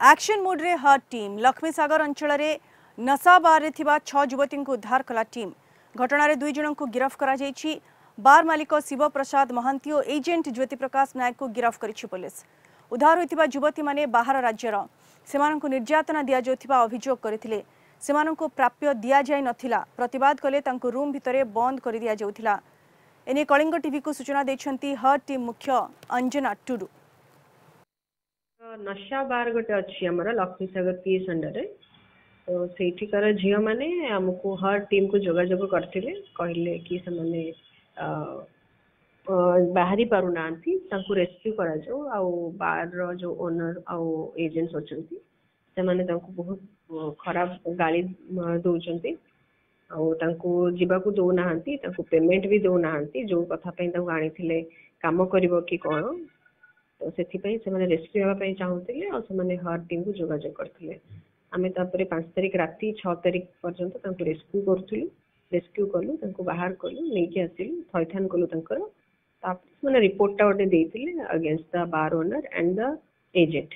Action mode रे hurt team Lakshmi सागर अंचल रे नशा बार रे थिबा 6 युवती को उद्धार कला टीम। घटना रे 2 जन को गिरफ्त करा जायछि। बार मालिक शिव प्रसाद महांती और एजेंट ज्योति प्रकाश नायक को गिरफ्त करिछि पुलिस। उद्धार होइतिबा युवती माने बाहर राज्यर सेमानंकु निर्यातना दिया जाउथिबा अभियोग करथिले। सेमानंकु प्राप्य दिया जाय नथिला। प्रतिवाद कले तांको रूम भितरे बंद कर दिया जाउथिला। एने कलिंग टीवी को सूचना दैछंती हर्ट टीम मुख्य अंजना टुडू। नशा बार गोटे अच्छी आमर लक्ष्मी सागर पीएस अंडर रे तो सेठिकार झील मैंने आमको हर टीम को जोगाजोग करते कहले कि से माने बाहरी पारु नांती तांको रेस्क्यू करा जो आउ बार रो जो ओनर आउ एजेंट्स अछंती से माने तांको बहुत खराब गाली दउचंती आउ तांको जीवा को दो नांती तांको पेमेंट भी दो नांती जो कथा पई तांको आनीथिले काम करबो कि कोन तो से रेस्क्यू होगा चाहूले और से हर टीम को जोगाजोग करते आम 5 तारिख राति 6 तारिख पर्यंत रेस्क्यू करूँ रेस्क्यू कलु बाहर कलु नहीं आसिलु थैथान कलु रिपोर्टा गोटे against the bar owner and the agent.